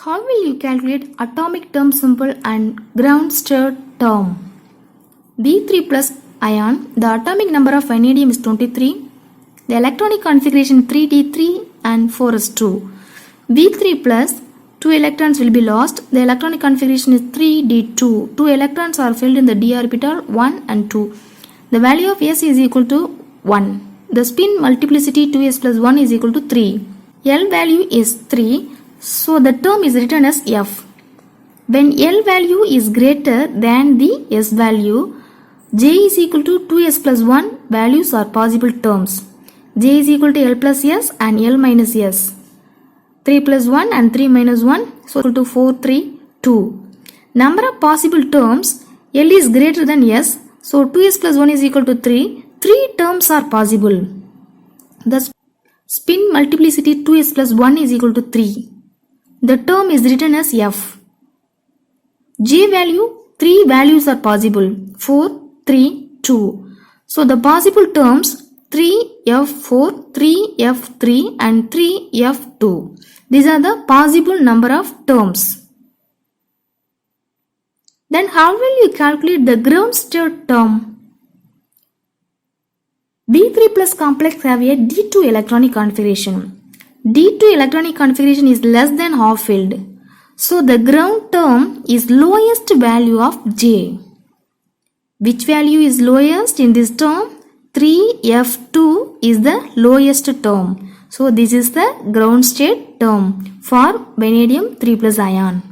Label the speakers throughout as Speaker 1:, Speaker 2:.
Speaker 1: How will you calculate atomic term symbol and ground state term? B3 plus ion, the atomic number of vanadium is 23, the electronic configuration 3d3 and 4s2. B3 plus 2 electrons will be lost, the electronic configuration is 3d2, 2 electrons are filled in the d orbital 1 and 2. The value of s is equal to 1. The spin multiplicity 2s plus 1 is equal to 3. L value is 3, so the term is written as F. When L value is greater than the S value, J is equal to 2S plus 1 values are possible terms. J is equal to L plus S and L minus S. 3 plus 1 and 3 minus 1 so equal to 4, 3, 2. Number of possible terms, L is greater than S, so 2S plus 1 is equal to 3. 3 terms are possible. The spin multiplicity 2s plus 1 is equal to 3. The term is written as F. J value, 3 values are possible. 4, 3, 2. So the possible terms 3F4, 3F3 and 3F2. These are the possible number of terms. Then how will you calculate the ground state term? B3 plus complex have a D2 electronic configuration. D2 electronic configuration is less than half filled. So the ground term is lowest value of J. Which value is lowest in this term? 3F2 is the lowest term. So this is the ground state term for vanadium 3 plus ion.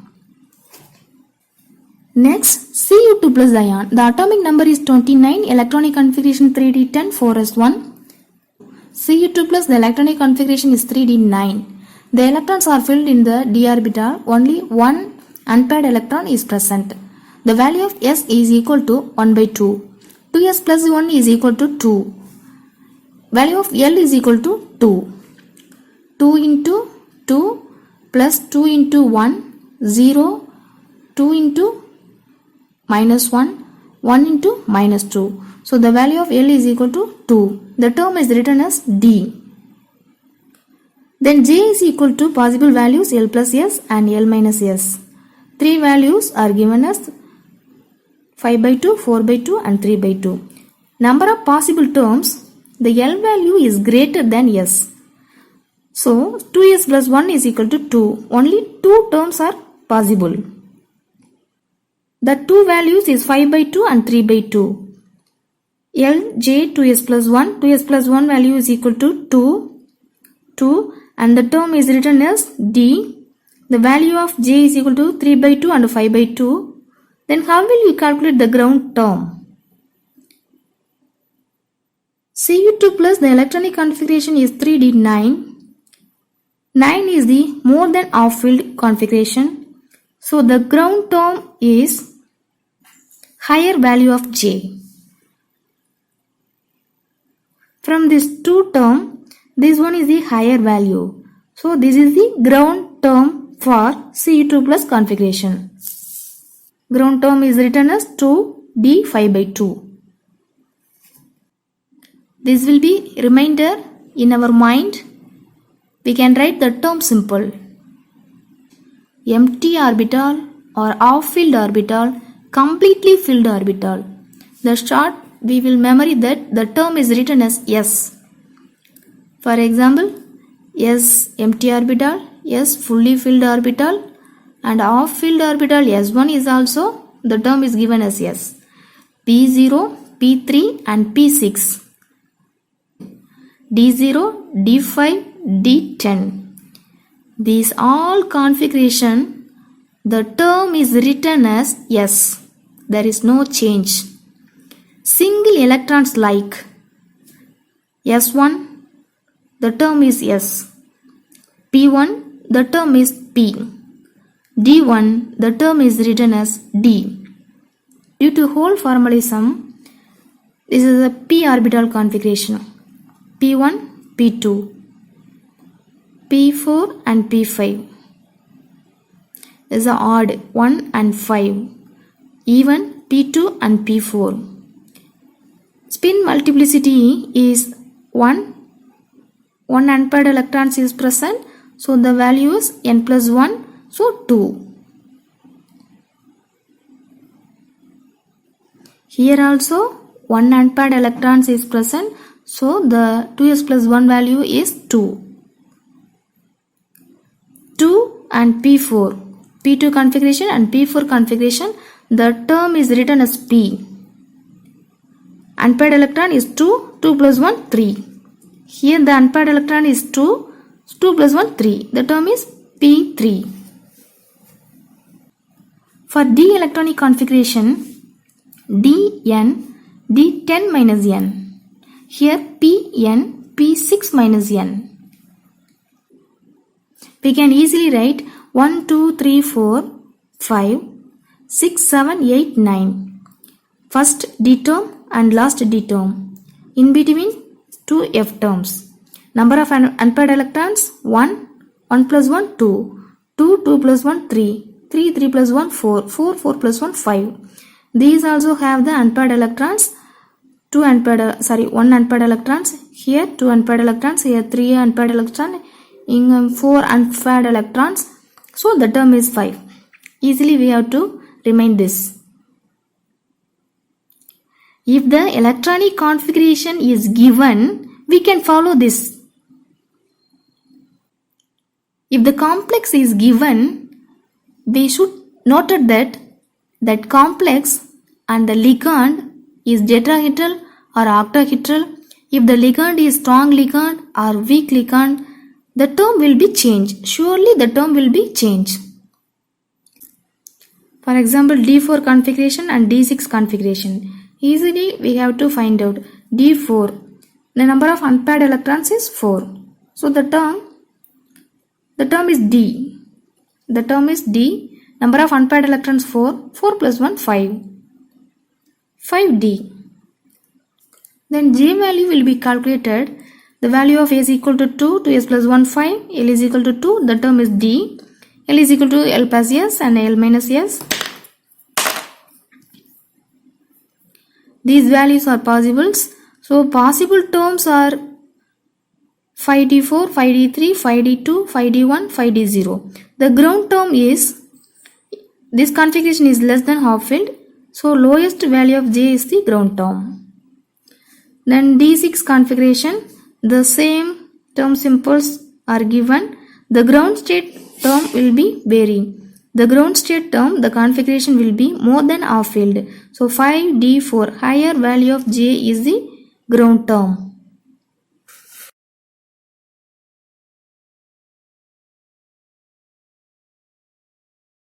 Speaker 1: Next, Cu2 plus ion. The atomic number is 29, electronic configuration 3d10, 4s1. Cu2 plus, the electronic configuration is 3d9. The electrons are filled in the d orbital. Only one unpaired electron is present. The value of S is equal to 1 by 2. 2S plus 1 is equal to 2. Value of L is equal to 2. 2 into 2 plus 2 into 1, 0, 2 into minus 1, 1 into minus 2. So the value of L is equal to 2. The term is written as D. Then J is equal to possible values L plus S and L minus S. 3 values are given as 5 by 2, 4 by 2 and 3 by 2. Number of possible terms, the L value is greater than S. So 2S plus 1 is equal to 2. Only 2 terms are possible. The 2 values is 5 by 2 and 3 by 2. L, J, 2S plus 1. 2S plus 1 value is equal to 2. 2 and the term is written as D. The value of J is equal to 3 by 2 and 5 by 2. Then how will you calculate the ground term? Cu2 plus, the electronic configuration is 3d9. 9 is the more than half filled configuration. So the ground term is higher value of J. From this 2 term, this one is the higher value. So this is the ground term for Cu2 plus configuration. Ground term is written as 2d5 by 2. This will be reminder in our mind. We can write the term simple. Empty orbital or half-filled orbital, completely filled orbital. The short we will memory that the term is written as S. For example, S empty orbital, S fully filled orbital and half-filled orbital S1 is also the term is given as S. P0, P3 and P6. D0, D5, D10. These all configuration, the term is written as S. There is no change. Single electrons like S1, the term is S. P1, the term is P. D1, the term is written as D. Due to Hall formalism, this is a p orbital configuration. P1, P2, P4 and P5. This is a odd 1 and 5. Even P2 and P4. Spin multiplicity is 1. 1 unpaired electrons is present. So the value is n plus 1. So 2. Here also 1 unpaired electrons is present. So the 2s plus 1 value is 2. 2 and P4. P2 configuration and P4 configuration. The term is written as P. Unpaired electron is 2. 2 plus 1, 3. Here the unpaired electron is 2. 2 plus 1, 3. The term is P3. For d electronic configuration, Dn, D10 minus n. Here Pn, P6 minus n. We can easily write 1, 2, 3, 4, 5, 6, 7, 8, 9. First D term and last D term. In between two F terms. Number of unpaired electrons 1, 1 plus 1, 2, 2, 2 plus 1, 3, 3, 3 plus 1, 4, 4, 4 plus 1, 5. These also have the unpaired electrons, 1 unpaired electrons, here 2 unpaired electrons, here 3 unpaired electrons, in 4 unpaired electrons. So the term is 5. Easily we have to remind this. If the electronic configuration is given, we can follow this. If the complex is given, we should note that complex and the ligand is tetrahedral or octahedral. If the ligand is strong ligand or weak ligand, the term will be changed. Surely the term will be changed. For example, D4 configuration and D6 configuration. Easily we have to find out D4. The number of unpaired electrons is 4. So the term is D. The term is D. Number of unpaired electrons 4. 4 plus 1, 5. 5D. Then J value will be calculated. The value of A is equal to 2, 2s plus 1, 5. L is equal to 2. The term is D. L is equal to L plus S and L minus S. These values are possibles. So possible terms are 5D4, 5D3, 5D2, 5D1, 5D0. The ground term is, this configuration is less than half filled. So lowest value of J is the ground term. Then D6 configuration, the same term symbols are given. The ground state term will be varying. The ground state term, the configuration will be more than half filled. So 5D4, higher value of J is the ground term.